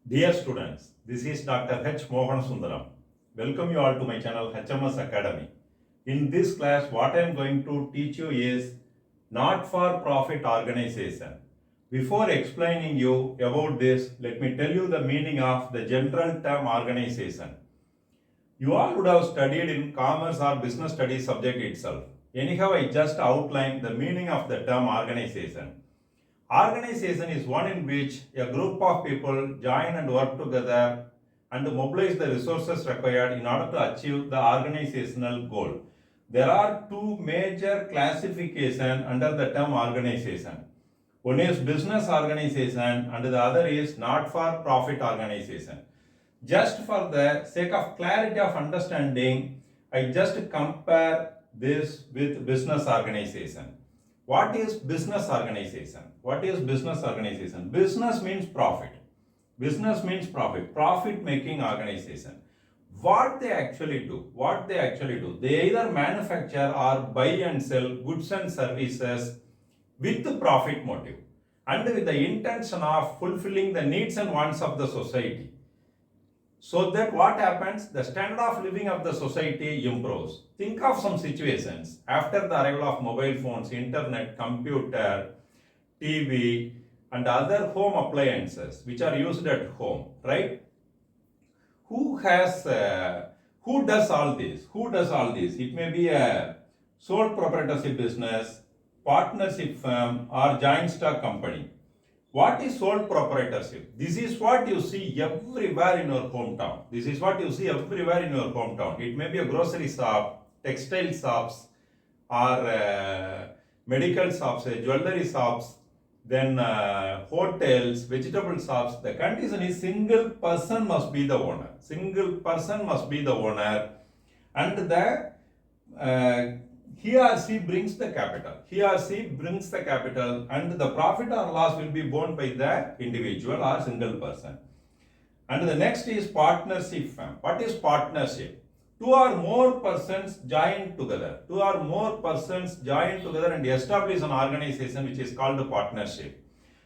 Dear students, this is Dr. H. Mohan Sundaram. Welcome you all to my channel HMS Academy. In this class, what I am going to teach you is not-for-profit organization. Before explaining you about this, let me tell you the meaning of the general term organization. You all would have studied in commerce or business studies subject itself. Anyhow, I just outlined the meaning of the term organization. Organization is one in which a group of people join and work together and mobilize the resources required in order to achieve the organizational goal. There are two major classifications under the term organization. One is business organization and the other is not-for-profit organization. Just for the sake of clarity of understanding, I just compare this with business organization. What is business organization? What is business organization? Business means profit. Business means profit. Profit making organization. What they actually do? They either manufacture or buy and sell goods and services with the profit motive and with the intention of fulfilling the needs and wants of the society. So that what happens? The standard of living of the society improves. Think of some situations after the arrival of mobile phones, internet, computer, TV, and other home appliances which are used at home, right? Who does all this? It may be a sole proprietorship business, partnership firm, or joint stock company. What is sole proprietorship? This is what you see everywhere in your hometown. It may be a grocery shop, textile shops, or medical shops, jewelry shops, then hotels, vegetable shops. The condition is single person must be the owner. And the he or she brings the capital. And the profit or loss will be borne by the individual or single person. And the next is partnership firm. What is partnership? Two or more persons join together and establish an organization which is called a partnership.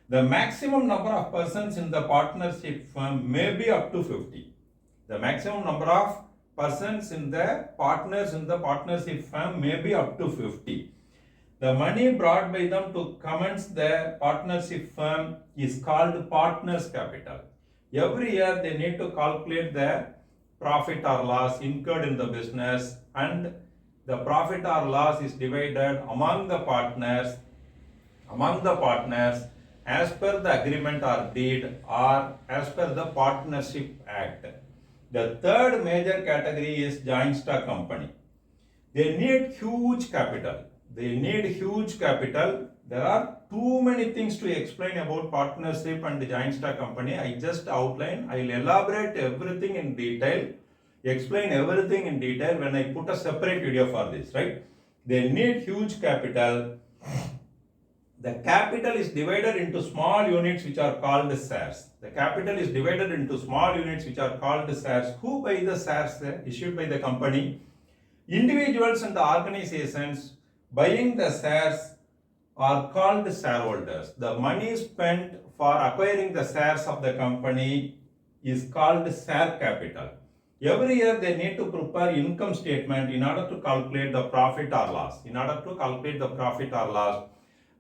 The maximum number of persons in the partnership firm may be up to 50. The maximum number of persons in the partnership firm may be up to 50. The money brought by them to commence the partnership firm is called partners' capital. Every year they need to calculate the profit or loss incurred in the business, and the profit or loss is divided among the partners as per the agreement or deed or as per the Partnership Act. The third major category is joint stock company. They need huge capital. There are too many things to explain about partnership and joint stock company. I just outline. I'll elaborate everything in detail, explain everything in detail when I put a separate video for this, right? They need huge capital. The capital is divided into small units which are called shares. Who buy the shares issued by the company? Individuals and the organizations buying the shares are called shareholders. The money spent for acquiring the shares of the company is called share capital. Every year they need to prepare income statement in order to calculate the profit or loss.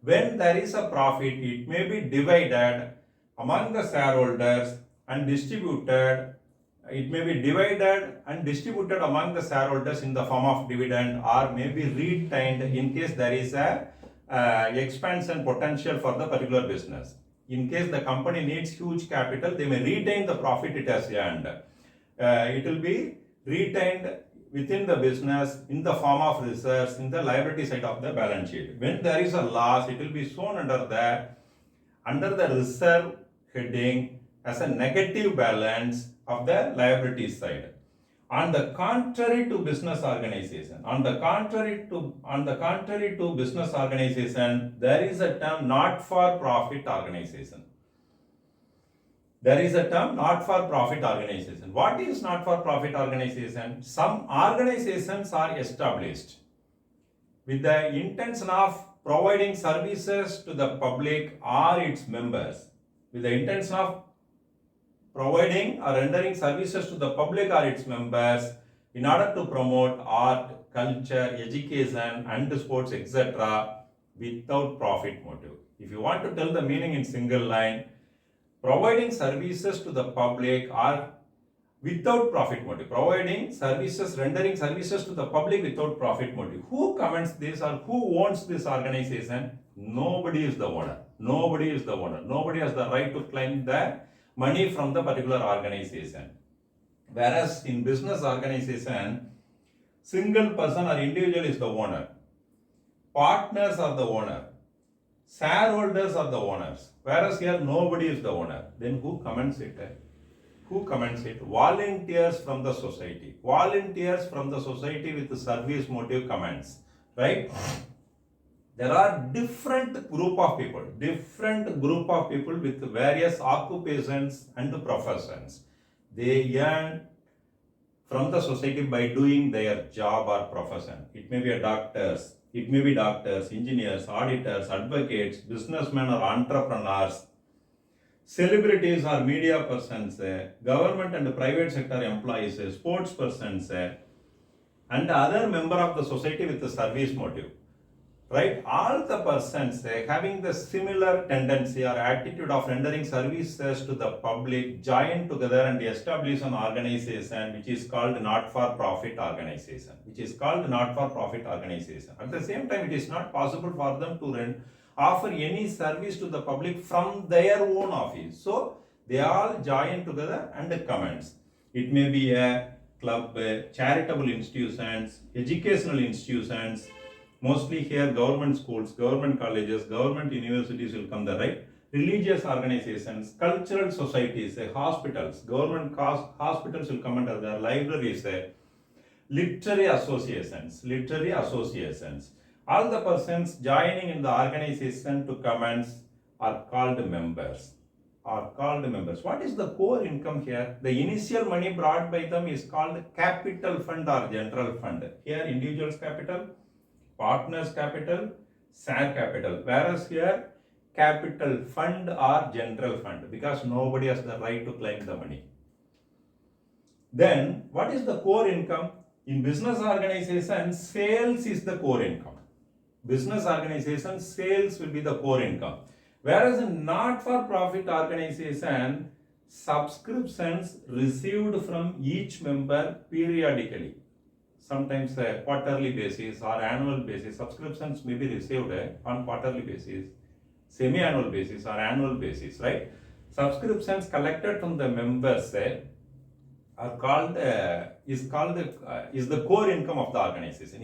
When there is a profit, it may be divided among the shareholders and distributed. Among the shareholders in the form of dividend, or may be retained in case there is a expansion potential for the particular business. In case the company needs huge capital, they may retain the profit it has earned. It will be retained within the business in the form of reserves in the liability side of the balance sheet. When there is a loss, it will be shown under the reserve heading as a negative balance of the liability side. On the contrary to business organization, there is a term not-for-profit organization. What is not-for-profit organization? Some organizations are established with the intention of providing services to the public or its members. providing or rendering services to the public or its members in order to promote art, culture, education and sports, etc. without profit motive. If you want to tell the meaning in single line, providing services to the public or without profit motive, providing services, rendering services to the public without profit motive. Who comments this or who owns this organization? Nobody is the owner. Nobody is the owner. Nobody has the right to claim the money from the particular organization. Whereas in business organization, single person or individual is the owner. Partners are the owner. Shareholders are the owners. Whereas here nobody is the owner. Then who comments it? Who comments it? Volunteers from the society. Volunteers from the society with the service motive comments. Right? There are different group of people with various occupations and professions. They earn from the society by doing their job or profession. It may be doctors, engineers, auditors, advocates, businessmen or entrepreneurs, celebrities or media persons, government and private sector employees, sports persons, and other member of the society with the service motive. Right? All the persons having the similar tendency or attitude of rendering services to the public join together and establish an organization which is called Not-for-Profit Organization. At the same time, it is not possible for them to offer any service to the public from their own office. So, they all join together and comments. It may be a club, charitable institutions, educational institutions. Mostly here government schools, government colleges, government universities will come there, right? Religious organizations, cultural societies, hospitals, government hospitals will come under there, libraries, literary associations. All the persons joining in the organization to comments are called members. What is the core income here? The initial money brought by them is called capital fund or general fund. Here individual's capital, partners capital, share capital. Whereas here capital fund or general fund, because nobody has the right to claim the money. Then what is the core income? In business organization, sales is the core income. Business organization, sales will be the core income. Whereas in not-for-profit organization, subscriptions received from each member periodically. Sometimes quarterly basis or annual basis. Subscriptions may be received on quarterly basis, semi-annual basis or annual basis, right? Subscriptions collected from the members are called is the core income of the organization.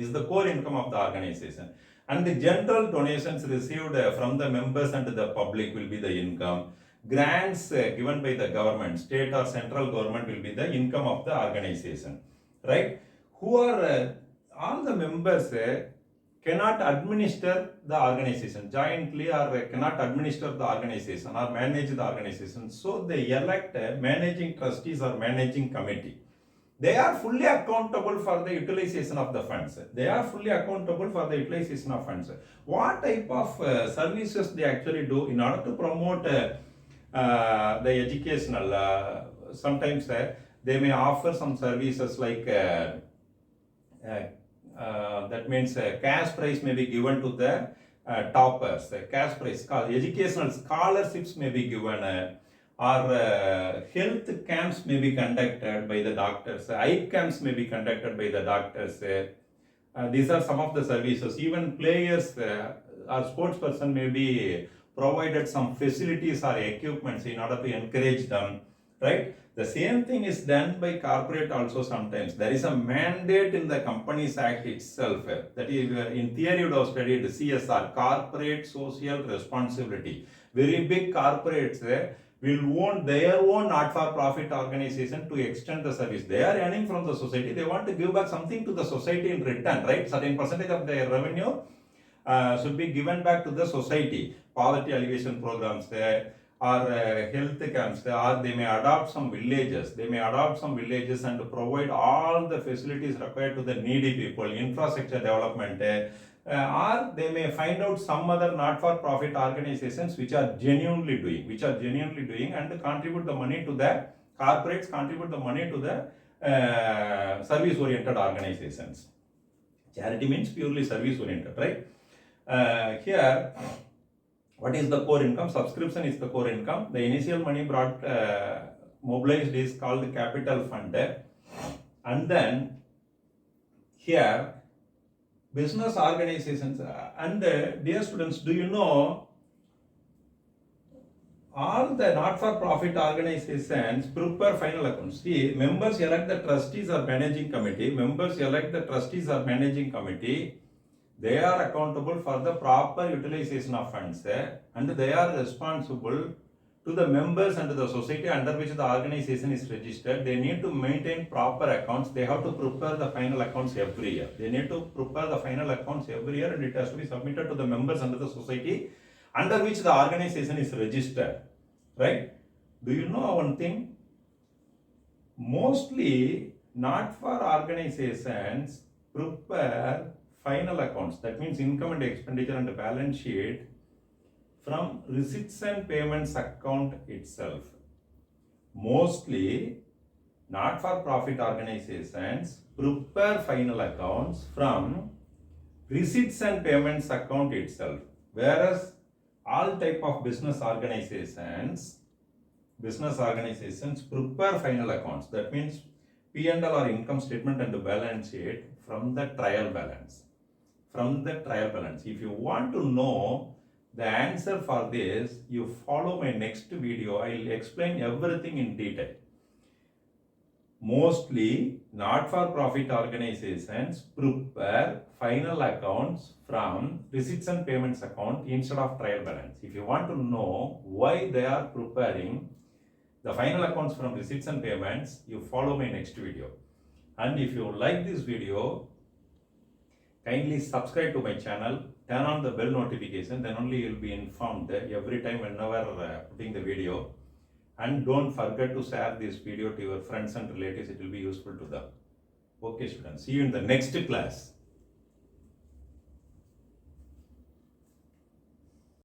And the general donations received from the members and the public will be the income. Grants given by the government, state or central government, will be the income of the organization, right? Who are all the members cannot administer the organization jointly, or cannot administer the organization or manage the organization. So they elect managing trustees or managing committee. They are fully accountable for the utilization of the funds. What type of services they actually do in order to promote the educational? Sometimes they may offer some services like that means cash prize may be given to the toppers. Cash prize, educational scholarships may be given, or health camps may be conducted by the doctors. Eye camps may be conducted by the doctors. These are some of the services. Even players or sports person may be provided some facilities or equipments in order to encourage them, right? The same thing is done by corporate also sometimes. There is a mandate in the Companies Act itself. That is, in theory you would have studied CSR, Corporate Social Responsibility. Very big corporates will own their own not-for-profit organization to extend the service. They are earning from the society. They want to give back something to the society in return, right? Certain percentage of their revenue should be given back to the society. Poverty alleviation programs, or health camps, or they may adopt some villages. And provide all the facilities required to the needy people, infrastructure development, or they may find out some other not-for-profit organizations which are genuinely doing and contribute the money to the Corporates contribute the money to the service-oriented organizations. Charity means purely service-oriented, right? Here, what is the core income? Subscription is the core income. The initial money mobilized is called the capital fund. And then here, business organizations and dear students, do you know all the not-for-profit organizations prepare final accounts? See, members elect the trustees or managing committee. Members elect the trustees or managing committee. They are accountable for the proper utilization of funds and they are responsible to the members and to the society under which the organization is registered. They need to maintain proper accounts. They have to prepare the final accounts every year. They need to prepare the final accounts every year and it has to be submitted to the members under the society under which the organization is registered. Right? Do you know one thing? Mostly not for organizations prepare final accounts. That means income and expenditure and the balance sheet from receipts and payments account itself. Mostly not-for-profit organizations prepare final accounts from receipts and payments account itself, whereas all type of business organizations prepare final accounts. That means P&L or income statement and the balance sheet from the trial balance. If you want to know the answer for this, you follow my next video. I'll explain everything in detail. Mostly not-for-profit organizations prepare final accounts from receipts and payments account instead of trial balance. If you want to know why they are preparing the final accounts from receipts and payments, you follow my next video. And if you like this video, kindly subscribe to my channel, turn on the bell notification, then only you will be informed every time whenever putting the video. And don't forget to share this video to your friends and relatives, it will be useful to them. Okay students, see you in the next class.